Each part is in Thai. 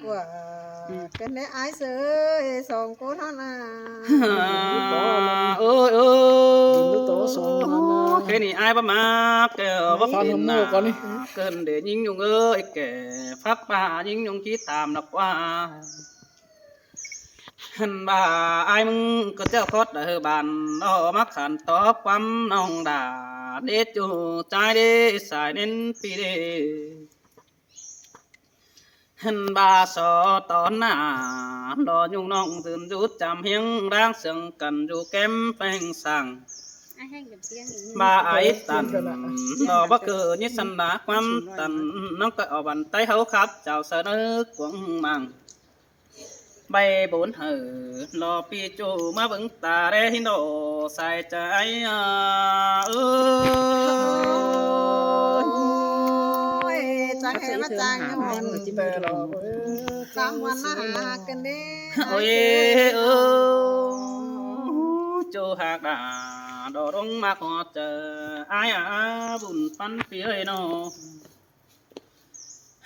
กว่ากันได้อายเสยสองคนเท่านั้น เอ้ยดูโตสองนั่นนะ แค่นี้อายประมาแกว่า ฟัน เป็ ข น โม น่ะ ยก่อนนี่ เกินเดี๋ยวยิงยุงเอ้ยแกฟักป่ายิงยุงคิดตามนักว่าหันบ่าอายมึงก็เจ้าคดเด้อบานดอมาขันตอบความน้องด่าเด็ดอยู่ใจเด้สายเน้นปีเด้หันบ่าสอตอนหน้ารอยุงน้องตื่นจุดจำเฮียงร่างเสียงกันอยู่แก้มแป้งสั่งบ่าไอ้ตันรอบ่เกิดนิสันดาความตันน้องก็เอาบันไตเขาครับเจ้าเสนอกวงมังใบบุญรอปีจูมาเบิ่งตาได้หินโดใส่ใจเออ จังให้มาจังวัน แต่เรา สามวันมาหากันเด้ โอ้ยเออจูหากดาดอรงมาขอเจออายบุญปันเปียโน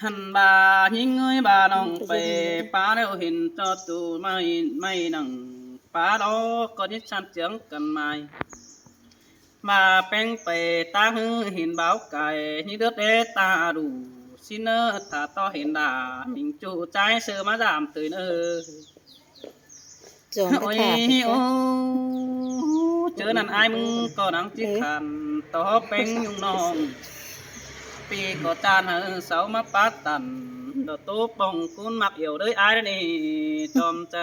หันบาหิงเอ้ยบาน้องไปป้าเร็วเห็นจอตูไม่นั่งป้าเราก็ยิชันเจียงกันไม่มาแป้งไปตาหือเห็นเบาไก่นี่เดือดเดตาดูสิเนอถ้าต่อเห็นดาหิงจูใจเสือมาดามตื่นจง โอ้ ไป ย ถาม โอ้เจอนั่นอายมึงก็นังจิกขันต่อเป็นยุงน้องปีก็จานเสามาปัดตันดอกตู้ปองคุณมักเอี่ยวด้วยอายนี่จอมใจ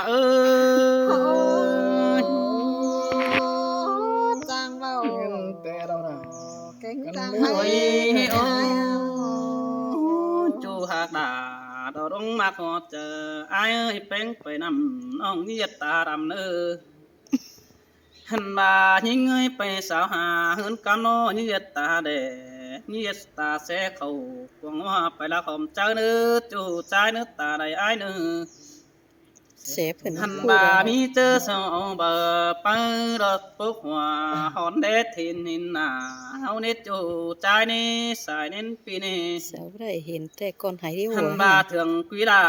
เออ จังเบา แต่เราน่ะ เก่งจัง โอ้ยโอ้ ให้ จูหากดาดอกรงมาขอเจออายเอ้ยเป็นไปนำน้องนี่ตาดำเนื้อหันบาหิงเอ้ยไปสาวหาเฮินกำโนนี่ตาแดนี่ตาแสเขากวงว่าไปละขอมเจ้าเนื้อจูใจเนื้อตาใดอายเนื้อ เสพเพิ่น หันบามีเจอสาวเบอไปรถปุ๊กหัวหอนเด็ดทินหินนาเฮาเน็ดจูใจนี่สายเน้นปีนี้ สาวได้เห็นแต่ก่อนหายที่หั หั วน บาเถืองกุยดา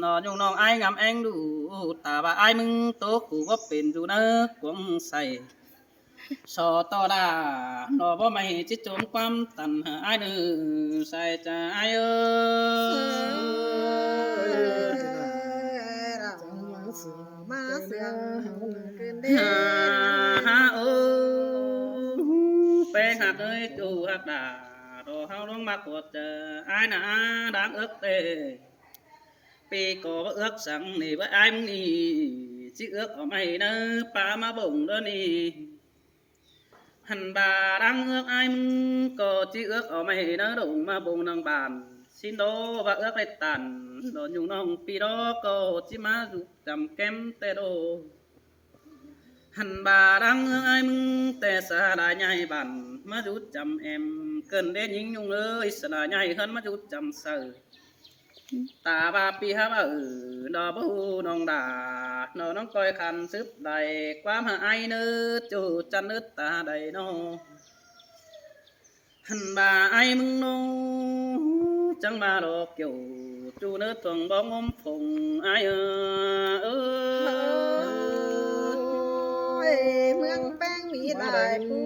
นอนยุงน้องไอ้งามแองดูตาบาไอ้มึงโตขู่ว่าเป็นอยู่เนกวงใส่สอต่อดานอบ่ไม่จิตโจมความตันหาไอ้เนื้อใส่ใจเอมาเสืองขึ้นเด้ ฮาเอแปงหักเอ้ยจูหักดาดอเฮาลงมากดเจอไอ้น่ะดังเอิกเตปีก่อเอื้อกสั่งนี่ว่าไอ้มึงนี่จิเอื้อกเอาไม่เนอป่ามาบ่งเด้อนี่หันบาดังเอื้อกไอ้มึงก็จิเอื้อกเอาไม่เนอดงมาบ่งนางบานสินโดว่าเอื้อกได้ตันโดนยุงน้องปีดอก็จิมาจุกจำแก้มแต่โดหันบาดังเอื้อกไอ้มึงแต่สาดาใหญ่บันมาจุดจำแอมเกินได้ยิงยุงเอ้ยสลาใหญ่ขึ้นมาจุดจำเสือ ตาบาปีฮะบ่ดอบูน้องดาน้องก้อยขันซึบใดความหาไอเนื้อจูจันนึกตาใดโนหันบาไอมึงโนจังมาดอกเกี่ยวจูเนื้อตวงบ้องอมผงไอเมืองแป้งมีได้ผู้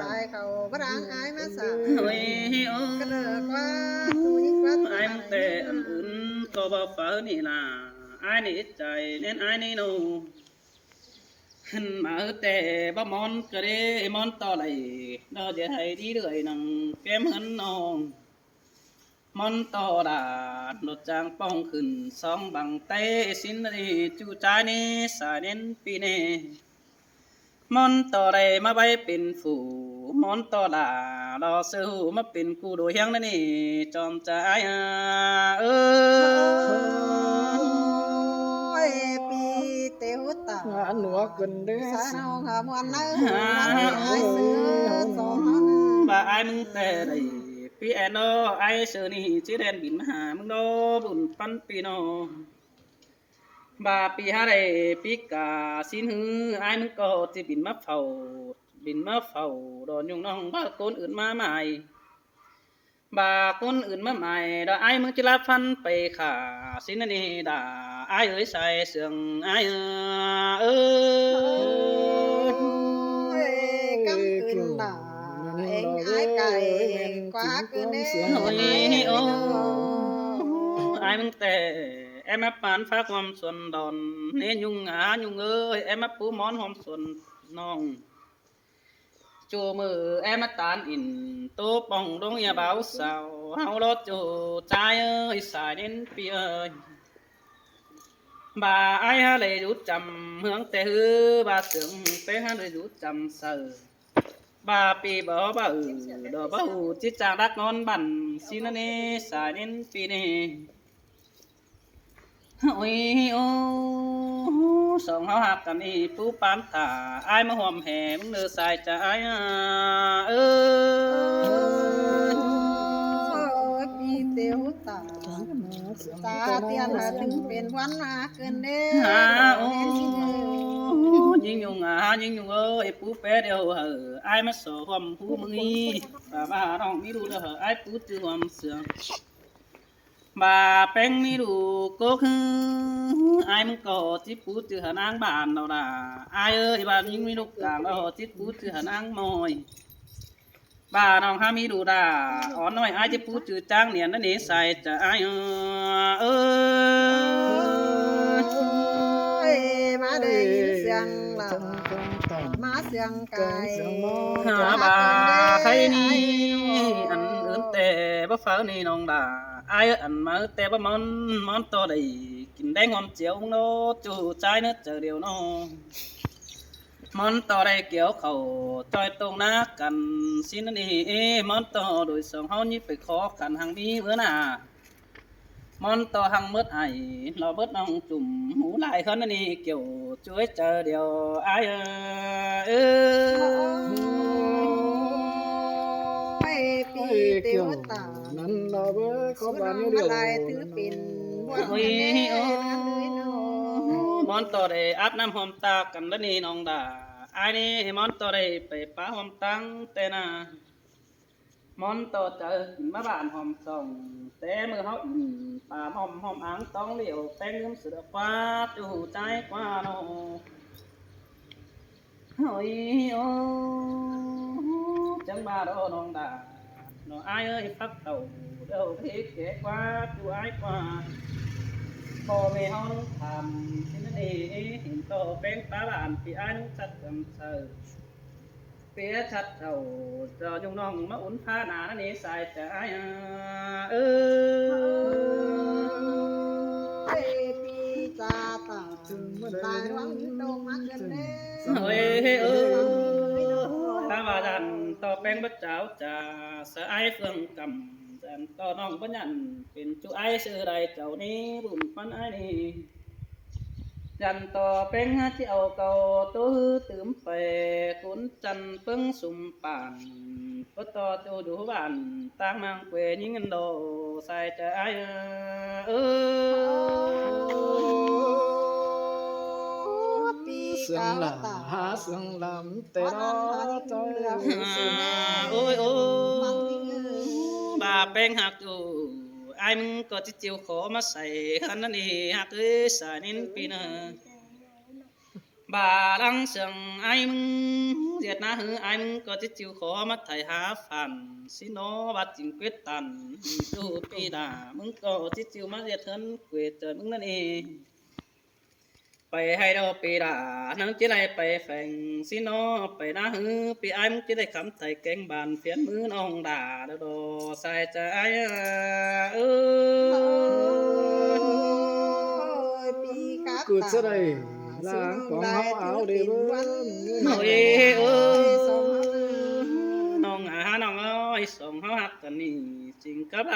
ได้เขาบรังอายมาสั่ง เฮ้ย กระเลิกว่าตูยิ่งว่า ไอมึงแต่อันอื่นก็บ่ฟ้านี่ล่ะไอนี่ใจเน้นไอนี่โนหันมาแต่บ่มอนก็ได้มอนต่อไหลดอจะให้ดีเลยนังแก้มหันน้องมอนต่อดาดรถจางป้องขึ้นสองบังเตสินรีจูใจนี่สายเน้นปีเน่มอนต่อใดมาใบเป็นฝูมอนต่อดาดอซื้อมาเป็นกูโดยเฮียงนั่นนี่จอมใจเออ ปีเตียวตาง านหนัวกันเด้อ สาวหามวันนั้นไอ้เสือสอง bà ai mừng tè đầy pi eno ai sơ ni chỉ đèn bìn hà mừng đô bùn pan pino bà pi hà đầy pi cả xin hư ai mừng có chỉ bìn mấp phầu đòn nhung nong ba côn ướt ma mài บาคนอื่นมาใหม่ดอกไอ้มึงจะรับฟันไปขาสินนี่ด่าไอ้เอ้ยใส่เสื่องไอ้เอ้ย กำกึนด่าเองอายไก่กว่าคืนเด้ โอ้ยโอ้ไอ้มึงแต่แอมมาปานฟ้าความส่วนดอนเน้นยุงหายุงเอ้ยแอมมาปูหมอนหอมส่วนน้องจูมือแอมมาตานอินโตป่องดงยาเบาสาวเฮารถจูใจเอ้ยสายเน้นเปียยbà ai ha lệ rút chầm hướng tề hư bà sướng tề ha lệ rút chầm sờ bà pi bỏ bà đồ bà chỉ chàng đắc ngon bản xin nó nè xài đến pi nè ôi ô sòng hao hạp tầm đi phú pám thả ai mà hòm hè muốn đưa xài trả ai ơi ปีเตียวตาตาเตียนมาถึงเป็นวันมาเกินเด้ hả ô nhưng nhung ơi phú phé đều hở ai mà sổ hòm phú mừng y bà đồng đi đủ hở ai phú từ hòm sướng bà bèn mi đủ cố khứ ai muốn có tiếp phú từ hở nang bàn đâu là ai ơi bà nhưng mi lúc càng đâu tiếp phú từ hở nang mồi bà đồng ha mi đủ đà ón nói ai tiếp phú từ trang niên nó nế xài chả ai ơi มาได้ยินเสียงล่ะมาเสียงไก่ hả bà thấy ni ăn ướm tè bắp phở ni non đà ai ăn mà tè bắp món to đầy kín đen ngon chiếu nó chu trái nó chờ điều nó món to đây kiểu khẩu trôi tông ná cần xin nó đi món to đổi sống hao như phải khó cần hàng đi bữa nào món to hăng mướt ai nó bớt nong chùm hú lại hơn nó đi kiểu chuối chờ điều ai ơi ปีเตียวตา นั้นเราเบ้อขอ สุ บาน น นี้ มา เดียว ลายถือปิ่นวัน ôi เด้ món to đây áp năm hôm ta cần đất đi nong đà ai đi món to đây phải phá hôm tăng tên à món to chờ má bạn hôm sòng té mưa hót bà hôm áng tông liệu té nướng sữa qua chu trái qua nó ôi ô chẳng ba đâu nong đà nó ai ơi phát đầu đâu thế kể qua chu ai quaพ่อแม่เฮาต้องทำสิ่งนั้นเห็นโตเป็นตาหลานพี่อ้ายต้องชัดจำเสอเปียชัดเจ้าเจ้ายุงน้องมาอุ่นผ้าหนานั่นนี่ใส่ใจเออ ปีจาตาตายวังโตมาเกินเด้ เฮ้ยเออถ้าว่าดันต่อแป้งบัดเจ้าจะเสไอเฟืองกำแต่ต่อน้องบัญญันเป็นจูไอซื้อใดเจ้านี้บุญปันไอนี่ dành tò bên hát chiều cầu tứ tướm về cuốn chân pưng sum bản bất to tiêu đủ bản tăng mang quê những ngân đồ sai trái ơi ปี เสียง กา ห ว ลา ตา หาเสียงลำแต่รอใจ ôi ôi bà bên hạt dù aiมึงก็จะจิวขอมาใส่ขันนั่นนี่หักเอ้ยสายนินปีนบ่าลังเสียงไอ้มึงเดียดนะหือไอ้มึงก็จะจิวขอมาไถ่หาฝันสิโนบัดจิงเกวตันดูปีดามึงก็จะจิวมาเดียดเถินเกวเจอมึงนั่นเองไปให้เราปีดานังจะได้ไปแฝงสิโนไปนะหือปีไอ้มึงจะได้คำไถ่แกงบานเฟียนมือน้องด่าโดใส่ใจเออ ปีกา กูจะ ตา ได้ล้างของเฮาเอาเด้อเบิ่ง โอ้ยเออน้องน้องเอ้ยส่งเฮาฮักกันนี่จริงกับ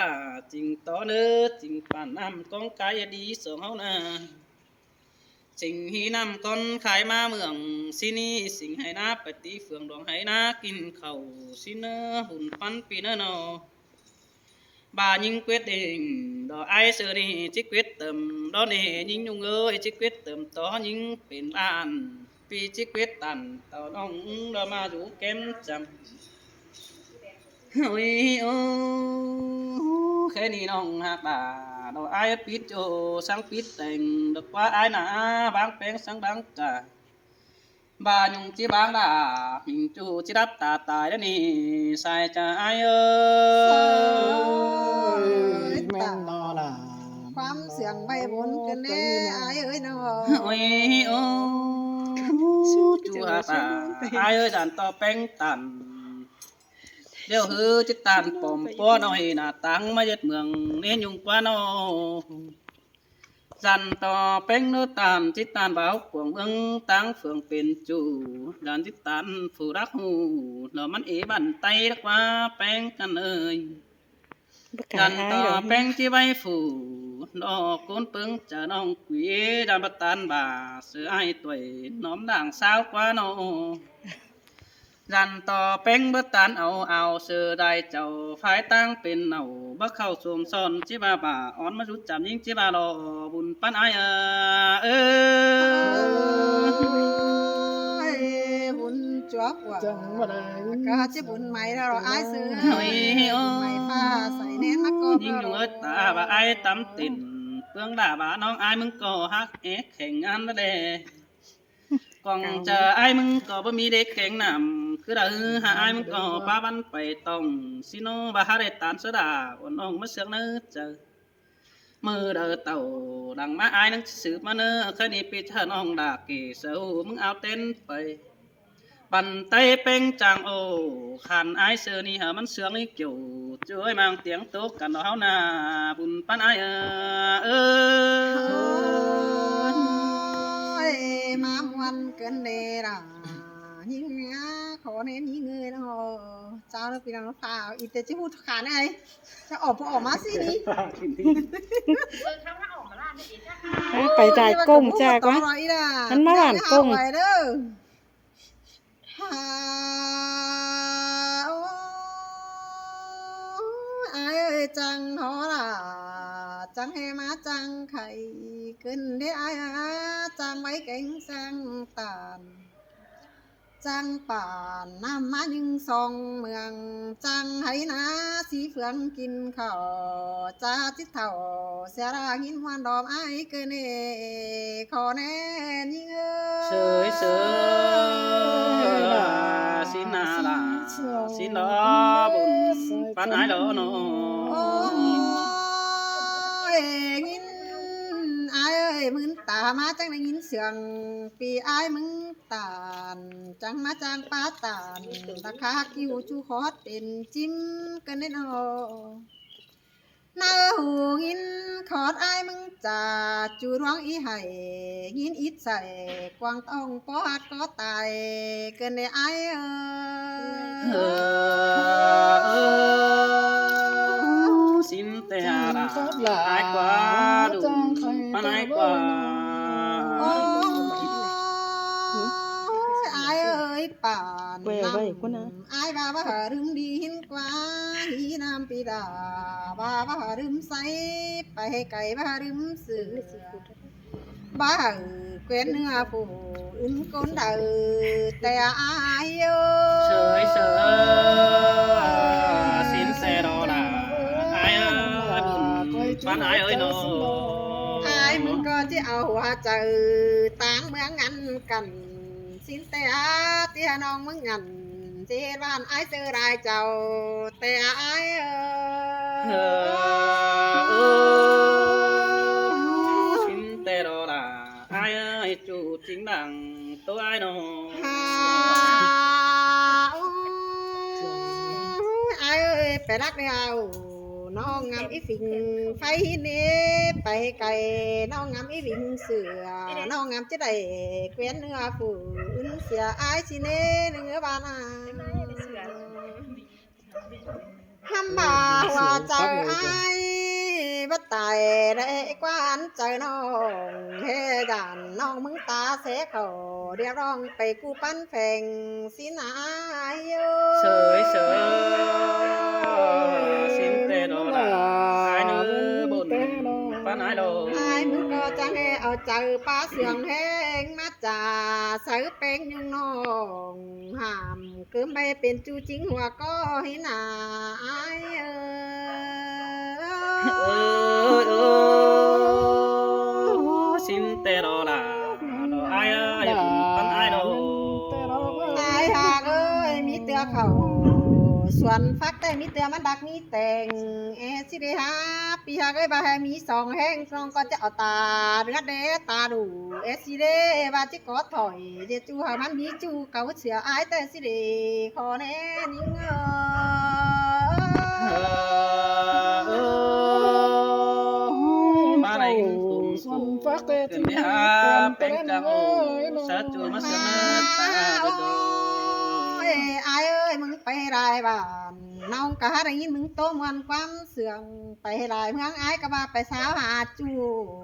จริงต่อเนื้อจริงป่านน้ำกองกายดีส่งเฮานะจริงฮีน้ำก้อนขายมาเมืองสินี่สิ่งให้นาปฏิเฟืองดวงให้นากินข้าวสิเนื้อหุ่นปันปีเนื้อเนาะbà nhưng quyết định đó ai xử đi chỉ quyết tâm đó nè nhưng nhung ơi chỉ quyết tâm đó nhưngเป็นอ่านปีchỉ quyết tàn tao nong đó mà rủ kém chậm เฮ้ยโอ้แค่นี้น้องหักดาดอกไอ้ปิดโจสังปิดแต่งดอกว่าไอ้หนาบางแปลงสังดังกะบายุงจีบางดาหิงจูจีรับตาตายแล้วนี่ใส่ใจไอ้เอ้ เอ้ ย ยแม่นนอล่ะ ความเสียงใบบนกันแน่อายเอ้ยน้อง โอ้ยโอ้จูหาตาไอ้เอ้ยดันต่อแป้งตันเดี๋ยวฮือจิตตันปอมป้อน้อยหน้าตังมาเย็ดเมืองเน้นยุงกว่าน้อจันต่อแป้งโนตามจิตตันเบากวงเมืองตังเฟืองเป็นจูดันจิตตันผู้รักหูแล้วมันเอบันไตรักว่าแป้งกันเอ้ย ดันต่อแป้งที่ใบฝูดอกโกนปึงจะน้องกุยดันบัตันบ่าเสือไอ้ตัวน้อมด่างสาวกว่าน้อดันต่อแป้งบัตันเอาเสือได้เจ้าฝ่ายตั้งเป็นเอาบักเข้าสวมซ่อนจิบาบ่าอ่อนมาสุดจำยิงจิบาดอบุญปันไอเออ บุญจวบว่า จังว่าได้ ก็จะบุญใหม่แล้วเราอายซื้อ เฮ้ยโอ้ ใหม่ฟ้าใส่เน้นมาก็ ยิงอยู่เอิดตาบ่าไอตำติ่นเพื่องด่าบ่าน้องไอมึงก็ฮักเอ็กแข่งงานละเด้กองเจอไอ้มึงก็บ่มีเด็กแข่งนำคือเด้อหาไอ้มึงก็ป้าบันไปต้องสิโนบาฮาเรตานสดาอ่อนน้องมาเสือกเนื้อเจอมือเด้อเต่าดังมาไอ้นังสืบมาเนื้อแค่นี้ปีเธอน้องดาเกเสามึงเอาเต้นไปปั่นไตเป็งจางโอขันไอ้เสือนี่หามันเสืองนี่เกี่ยวช่วยมังเตียงโต๊ะกันเฮานาบุญปันไอ้เออ มามวันเกินเดร่ายิงเงี้ยขอเน้นยิงเงยนะฮะเจ้าแล้วปีนังฟ้าอีเตจิพูดขาดไงจะออกมาสินี่ ไปจ่ายก้งจากวะมันมาหวานก้ง ไปเด้อไอ้จังหอล่ะจังให้มาจังไข่ขึ้นได้ไอ้จังไว้เก่งแสงตาลจังป่านน้ำมายิงสองเมืองจังให้นาสีเฟืองกินข้าวจ้าจิตเท่าเสียราหินหวานดอมไอ้เกินเอขอแน่ยิงเสยเสยสินาลาสินดอบุญปันไอ้ดอโน โอ้ยยินไอ้เอ้ยมึงตามาจังได้ยินเสียงปีไอ้มึงตานจังมาจังป้าตานตะคาคิวจูคอดเป็นจิ้มกันเด้อนาหูยินขอดไอ้มึงจ่าจูร้องอีไห้ยินอิดใส่กวางต้องปอดก็ตายเกินได้ไอ้เออสินเตหาลาไอ้กว่าดุปันไอ้กว่า โอ้ยอายเอ้ยป่าน เว้ยเว้ยกูนะ อายบ่าบ่รึมดีหินกว่าหีน้ำปีดาบ่าบ่รึมใสไปให้ไก่บ่รึมเสือบ่าเกวนเนื้อผู้อึนก้นเดือแต่อายเอ้ย เสยเสยสินเสดอลาไอ้บุญปันไอ้เอ้ยโน อายมึงก็จะเอาหัวเจอต่างเมืองงันกันสินแต่อาเตียน้องมึงงันเจบ้านอายเจอรายเจ้าแต่อายสินเตดอลาไอ้เอ้ยจูจริงดังตัวไอ้โน อายเอ้ยไปรักเดียวน้องงามอีฝิ่งไฟเนไปไก่น้องงามอีฝิ่งเสือน้องงามจะได้เกวียนเนื้อฝืนเสียอายสิเนเนื้อบานทำบ่าว่าเจ้าอายบ่ตายได้กวานใจน้องเฮดานน้องมึงตาเสเขาเรียกร้องไปกูปั้นแฝงสินายเสยเสยสินเตดอลาไอ้เนื้อบุญปั bán ai đâu aiมึงก็จะให้เอาใจป้าเสียงแห้งมาจ่าใส่แป้งยุงน้องห้ามเกิมไปเป็นจูจริงหัวก็ให้หนาไอ้xin tê đồ là đồ ai ơi bán ai đâu ตายหากเอ้ยมีเตือเขาส่วนฟักแต่มีเตือมันดักมีแต่งสิเดฮาปีหากเอ้ยบาให้มีสองแห้งสองก็จะเอาตาเลือดเดตาดูสิเดว่าจิกอถอยเดจูหามันมีจูเก่าเสืออายแต่สิเดขอแน่นิ่งba này cùng xuân phát tê cần đi ha bên trong sát chùa mất sớm ta được อายเอ้ยมึงไปได้บ้านน้องกะได้ยินมึงโตมวนความเสื่องไปได้เมืองอายก็ว่าไปสาวหาจู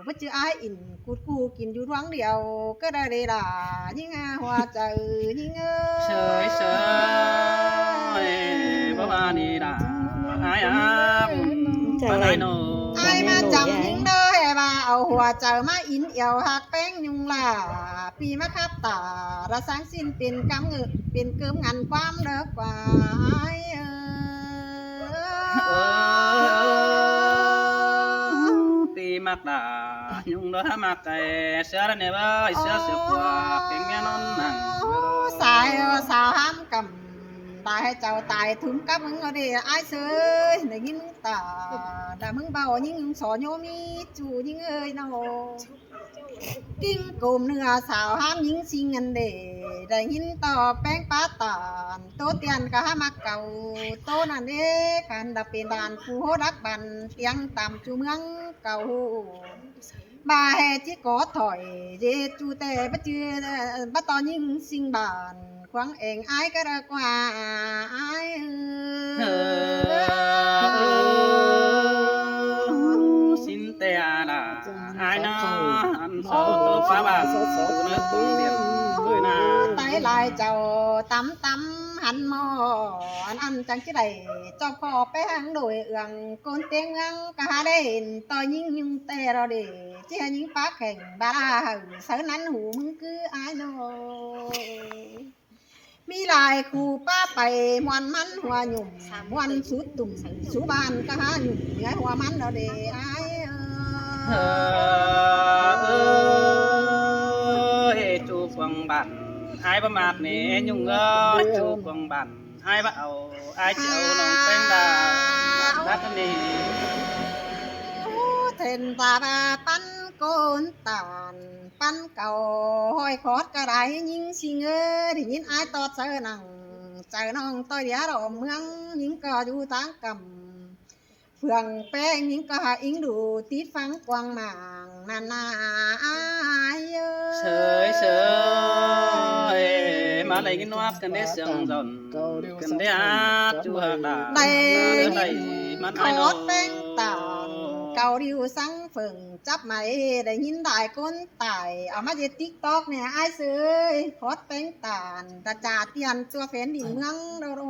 บ่จืออายอินกูดกูกินอยู่ดวงเดียวก็ได้เลยล่ะยิ่งหัวใจยิ่งsới sới ba ba đi đã ai áp ba này nô อายมาจำยิ่งเด้อว่าเอาหัวใจมาอินเอียวหักแป้งยุงล่ะปีมาคับตาระสังสิ้นเป็นกำเงือเป็นเกิมงันความเด้อกว่าอายti mặc đã nhung đó mặc cái sữa này ba sữa sữa qua cái nghe non nặng สายสาวห้ามกำตายให้เจ้าตายถึงกับมึงเอาดิไอ้เสยได้ยินมึงตาด่ามึงเบายิ่งสอนโยมีจูยิ่งเอ้ยน้องกิ้งกลมเนื้อสาวห้ามยิงสิงเงินเดได้ยินต่อแป้งป้าตานโตเตียนก็ห้ามาเก่าโตนั่นเด้กันดับเป็นด่านผู้โหดักบันเตียงต่ำจูเมืองเก่าบาแฮจิกอถอยเจจูแต่บ่จือบ่ตอนยิงสิงบานควงเองอายก็ได้กว่าอาย xin tè là ai nó ăn số tôi phá bà số nó cũng biết người na ไตลายเจ้าตำตำหันหมออันจังที่ใดเจ้าพ่อไปหังโดยเอืองโกนเตียงเอืองกะหาได้เห็นต่อยิงยุงแต่เราเดเจ้ายิงปากแข่งบาลาเสือนั้นหูมึงคืออายโนมีลายคู่ป้าไปมวนมันหัวหยุ่มมวนสุดตุ่มสุบานกะหาหยุ่มไงหัวมันเราเดอาย ơi chú quăng bản ai ba mạt nè nhung ơi chú quăng bản ai ba ẩu ai chịu lòng tên đà đắt nè เทนตาบาปั้นโกนตานปั้นเก่าห้อยคอดกระไรยิงสิงได้ยินอายตอดเสนังใจน้องต้อยเดียรอเมืองยิงก็อยู่ทางกำเฟืองแป้งยิงก็หาอิงดูติดฟังกวางหมางนานาอาย sới sới mà lấy cái noa cần để sương dần cần để hát chú hạt đà đây mắt ข ai อ nó ดแป้งตานเก่าดิวสังเฟิงจับไหมได้ยินได้ก้นตายเอามาเย็ดติ๊กตอกเนี่ยไอ้เสยขอดแป้งตานตาจ่าเตียนตัวแฟนดินเมืองโดโร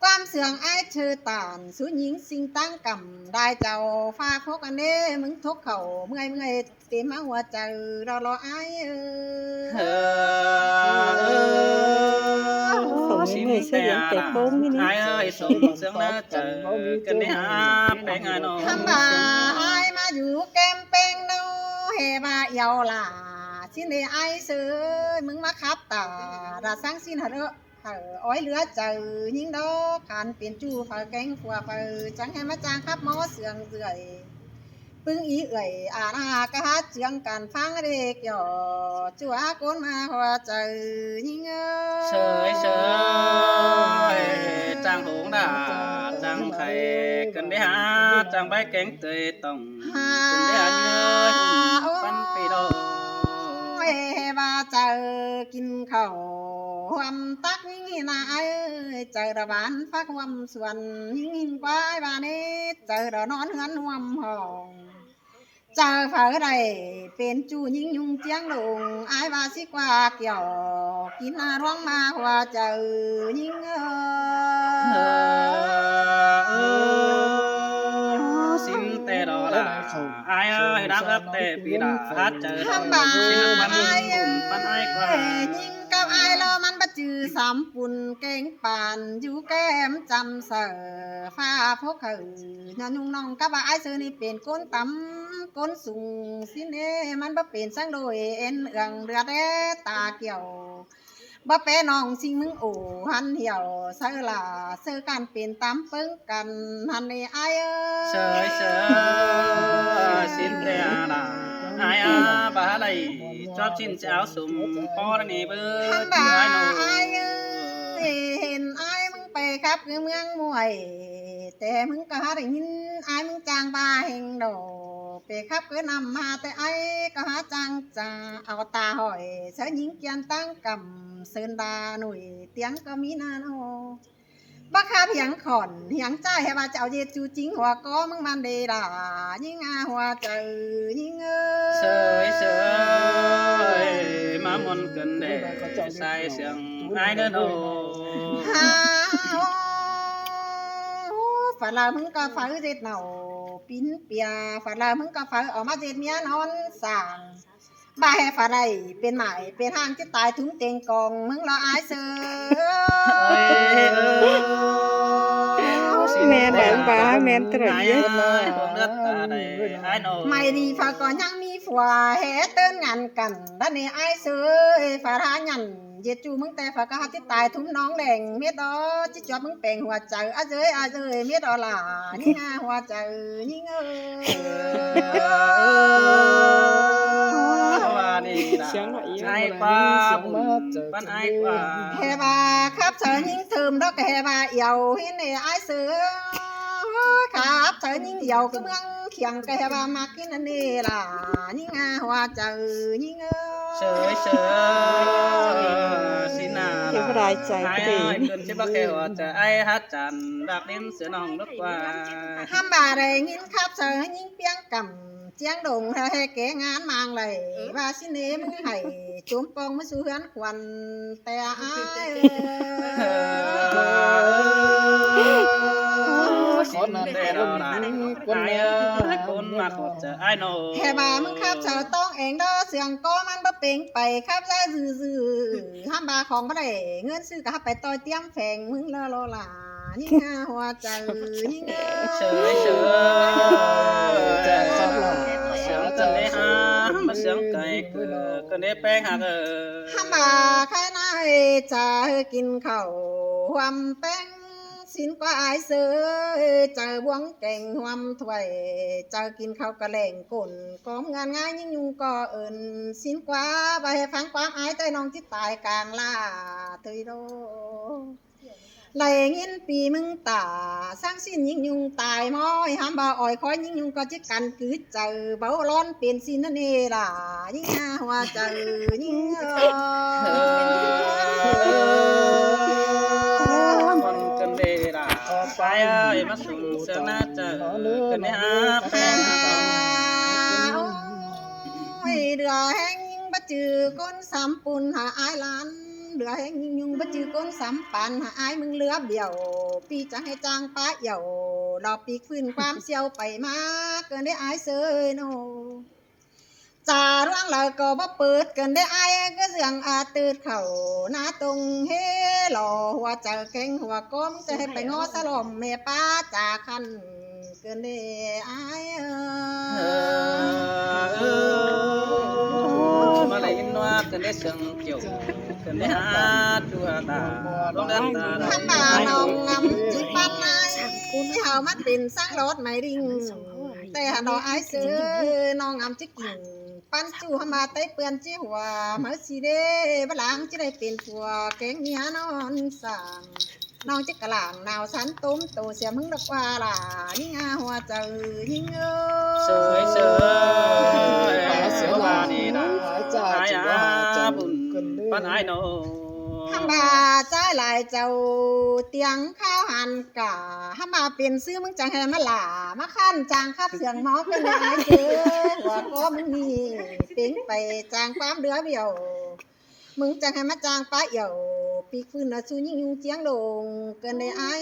ความเสื่องไอ้เชอตานสูญหญิงสิงตั้งกำได้เจ้าฟ้าพกอันเด้มึงทกเข่าเมื่อยเต็มหัวใจรอไอ้xin tè ai ơi sống sương nó chờ cần để hát bé ngài nó ทำบ่าไอ้มาอยู่แก้มเป้งโนเฮบาเยาล่ะสิ้นเดไอ้เสือมึงมาคับตาราสังสิ้นเหรออ้อยเหลือเจอยิงดอกขันเปลี่ยนจูฝาแกงฝัวฝาจังให้มาจางขับหมอเสืองเสื่อยปึ้งอีเอ่ยอากะฮัดเจียงกันฟังเด็กหยอจัวโกนมาหัวเจอยิงsới sới trang hùng đà trang khay cần để hát trang bái cánh tươi tòng cần để hát nhớ bắn pì đồ เอ้บาเจอกินข้าวความตักนี่นะเอ้ยเจอระบานฟักความส่วนยิงควายบานี้เจอระนอนเฮือนความห้องเจอเผอใดเป็นจูยิงยุงเจียงลงไอ้บาสิกว่าเกี่ยวกินอาร้องมาหัวเจอยิง xin tê đỏ là ai ơi đang ấp tê bị đã hát chờ đỏ xin văn buồn văn ai qua ยิงกับไอ้แล้วมันบ่จือสามปุ่นเก่งปานอยู่แก้มจำเสือฟ้าพวกเขาย้อนนุ่งน้องกับไอ้เสือนี่เป็นก้นต่ำก้นสูงสิเน่มันบ่เป็นสังโดยเอ็นเอืองเรือแดตาเกี่ยวบ่แปน้องสิมึงโอ้หันเหี่ยวเสือล่ะเสือกันเป็นตำเปิ้งกันหันนี่ไอ้เอ้ย sơi sơi xin tê là ai bà đây chóp chín cháo sum po này bơ ท่านบ่าไอ้เอ้ยเห็นไอ้มึงไปครับคือเมืองมวย แต่มึงก็หาได้ยินไอ้มึงจางบาเฮงโดไปครับคือนำมาแต่ไอ้ก็หาจางจาเอาตาหอยเสือหญิงเกียนตั้งกำเซินดาหนุ่ยเตียงก็มีนาโนบักคาเพียงขอนเหียงใจให้ว่าเจ้าเย็ดจูจริงหัวก็มึงมันเดด่ายิ่งอาหัวเจอยิ่งเอ้ย sơi sơi má môn cần để sai sương ai nữa đâu ฮ่าฝรั่งมึงก็ฟ้าเจ็ดเหนาปิ้นเปียฝรั่งมึงก็ฟ้าออกมาเจ็ดเมียนอนสั่งบ่าให้ฝรั่งเป็นหมายเป็นห้างที่ตายถุงเต็งกองมึงรออายเสือ แม่แดงบ้าแม่นตร ai เยอะ ơi không đất ta đây ai nô ไม่ดีฝาก่อนยังมีผัวแห่เติ้นงานกันด้านนี้อายเสือฝรั่งยันเย็ดจูมึงแต่ฝากะที่ตายทุ่มน้องแดงเม็ดดอจิจอบมึงแปลงหัวใจอาเจยเม็ดดอล่ะนี่งาหัวใจนี่เงย ai qua ban ai qua แห่บ่าครับเธอยิ่งถึมดอกแห่บ่าเอี่ยวเห็นไอ้อายเสือครับเธอยิ่งเอี่ยวก็เมืองเขียงแห่บ่ามักกินอันนี้ล่ะนี่งาหัวใจนี่เงย sơi sơi xin à เก็บรายใจ ai ตัวเอ ơi ง cần chế bác kêu chờ ai hát tràn đạp đến sữa nòng đất qua ห้ามบ่าได้ยินครับเธอยิ่งเปียงกำเจียงดงให้แกงานมางเลยว่าสิเนมึงให้จุ่มปองมาสู่เฮือนควันแต่อาย xin tê đó là ai ơi con mà cột chờ ai nô แค่บ่ามึงครับเธอต้องเองเด้อเสียงก็มันบ่เป็นไปครับซะซื่อๆห้ามบ่าของบ่ได้เงินซื้อก็ไปต่อยเตรียมแฝงมึงละโลล่ะนี่งาหัวใจนี่เง sơi sơi sướng cần để ha mà sướng cày cửa cần để beng hạt ห้ามบ่าใครนายจะกินข้าวความแป้งสินกว่าอายเสือเจอบวงเก่งหวมถ้วยเจอกินข้าวกระแหล่งกุ่นกอมงานง่ายยิ่งยุงก็เอินสินกว่าไปให้ฟังความอายเต้ยน้องที่ตายกลางล่าเตยโดไหลเงินปีมึงตาสร้างสิ้นยิ่งยุงตายม้อยห้ามบ่าอ่อยคอยยิ่งยุงก็จิกันคือเจอเบาร้อนเป็นสินนั่นเองล่ะยิ่งหาหัวเจอยิ่งcon cần để là ai ơi mà sung sướng na chờ cần để ha beng hạt โอ้ยเดือแห้งยิ่งบ่จือก้นสามปุ่นหาอายหลานเดือแห้งยิ่งยุงบ่จือก้นสามปันหาอายมึงเหลือเบี้ยวปีจังให้จางป้าเหี่ยวรอปีกฟื้นความเสียวไปมาเกินได้อายเสยโนจ่าร่วงเลยก็บ่เปิดเกินได้อายก็เสียงอาตืดเข่าหน้าตรงเฮหล่อหัวเจอแข็งหัวก้มจะให้ไปงอสลมเมป้าจ่าคันเกินได้อายmà lại in hoa cần để sương chiều cần để hát đua ta đông đất ta ทำบ่าน้องงำจิปันนายที่เฮามาเป็นสร้างรถไม่ดิ่งแต่หาน้องอายเสือน้องงำจิกิ่งปั้นจู่หามาไต้เปือนจิหัวมาสิเด้บหลังจะได้เป็นผัวแกงเมียนอนสั่งน้องจิกกะหล่างนาวสันตุ้มโตเสียมึงดอกว่าล่ะยิ่งอาหัวเจอยิ่งsơi sơi hoa đi đã ai bùn ban ai nô ทำบ่าใจหลายเจ้าเตียงข้าวหันกะทำบ่าเปลี่ยนซื้อมึงจังให้มาหล่ามาขั้นจางคับเสียงหมอเป็นไงเจอว่าก็มึงนี่เป่งไปจางความเดือเบี้ยว มึงจะให้มาจางป้าเหี่ยวปีฟื้นน่ะสู้ยิ่งยุงเจียงโดงเกินได้อาย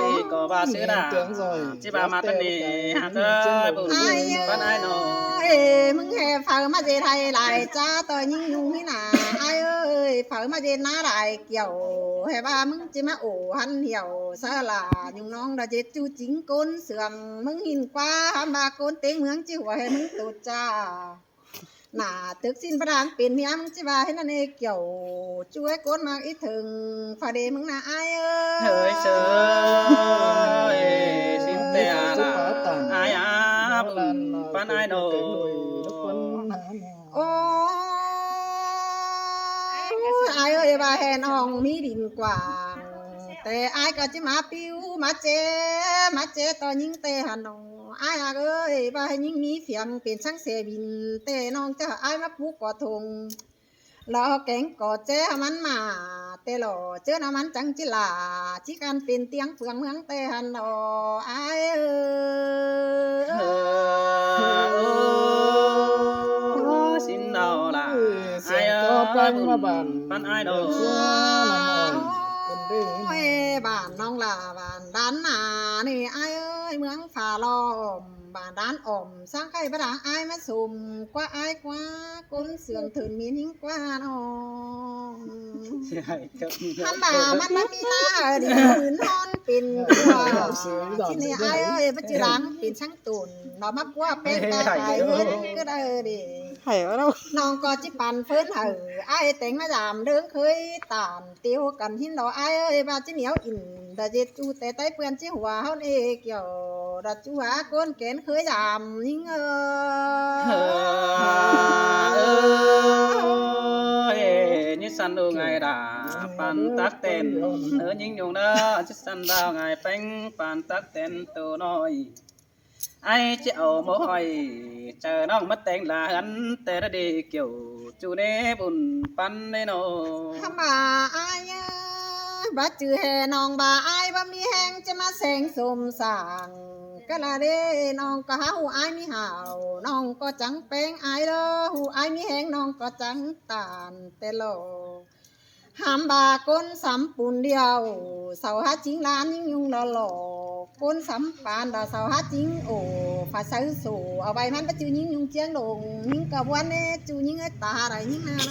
ปีก็ว่าซื้อดาจิบามาตันนี่หาเอ้ยบุญปันไอ้น้อง มึงแห่เผามาเจไทยหลายจ้าต่อยิ่งยุงนี่นาไอ้เอ้ยเผามาเจน้าหลายเกี่ยวให้ว่ามึงจะมาโอ้หันเหี่ยวสลายุงน้องดาเจจูจิงก้นเสื่องมึงหินกว่าหามบาก้นเต็งเมืองจิ๋วให้มึงตูจ้าหน้าตึกสิ้นประดางเป็นเมียมึงจิว่าให้นั่นเองเกี่ยวช่วยก้นมาอีถึงฟาเดมึงนะไอ้เอ้ย เฮ้ยเชยสินเตะละอายอาบุญปันไอ้น้อง โอ้ไอ้เอ้ยว่าแห่น้องมีดินกว้างแต่ไอ้ก็จะมาปิ้วมาเจต่อยิงเตะหันน้องไอ้เอ้ยว่าให้ยิงมีเฟียงเป็นช่างเสบินแต่น้องจะไอ้มาผูกกอทงแล้วแกงกอเจ้มันมาแต่หล่อเจอน้ำมันจังจิลาจิกันเป็นเตียงเฟืองเมืองเตะหันน้อไอ้เอ้ย สินเอาละไอ้ปันไอ้น้อง โอ้ยบ้านน้องลาบ้านด้านหน้านี่ไอ้เอ้ยเมืองฝ่าล้อมบ้านด้านอ่อมสร้างไข่ประดางไอ้มาสุ่มกว่าไอ้กว่าก้นเสื่องถึงมีนิ่งกว่าน้องทำบ่ามันไม่มีตาดิเหมือนนอนเป็นตัวที่นี่ไอ้เอ้ยปัจจุบันเป็นช่างตุ่นเรามากว่าเป็นตาไอ้เงินก็ได้ดิ ไข่ว่าเรา น้องก็จิปันเฟินไอ้แต่งมาดามเดิงเคยตานเตียวกันหินดอกไอ้เอ้ยบาจิเหนียวอินดาเจจูแต่ใต้เปื้อนจิหัวเฮาเองเกี่ยวดาจูหาก้นแกนเคยดามยิ่งนี่สันดูไงด่าปันตักเต้นยิงอยู่เนอะจิสันดาวไงเป้งปันตักเต้นตัวน้อยไอ้เจ้าโมหอยเจอน้องมาแต่งลาหันแต่ละดีเกี่ยวจูเนบุญปันในโน ทำบ่าไอ้บาจือแห่น้องบ่าไอ้บ่มีแหงจะมาแสงสมสางก็ละเด้น้องก็หาหูไอ้มีห่าวน้องก็จังเป้งไอ้เด้อหูไอ้มีแหงน้องก็จังตานแต่โลหามบาก้นสำปูนเดียวเสาหาจิงล้านยิ่งยุงหล่อก้นสำปานดาเสาหาจิงโอ้ฝาใส่สู่เอาใบมันไปจูยิ่งยุงเจียงลงยิ่งกับวันเนจูยิ่งไอ้ตาไรยิ่งนาโน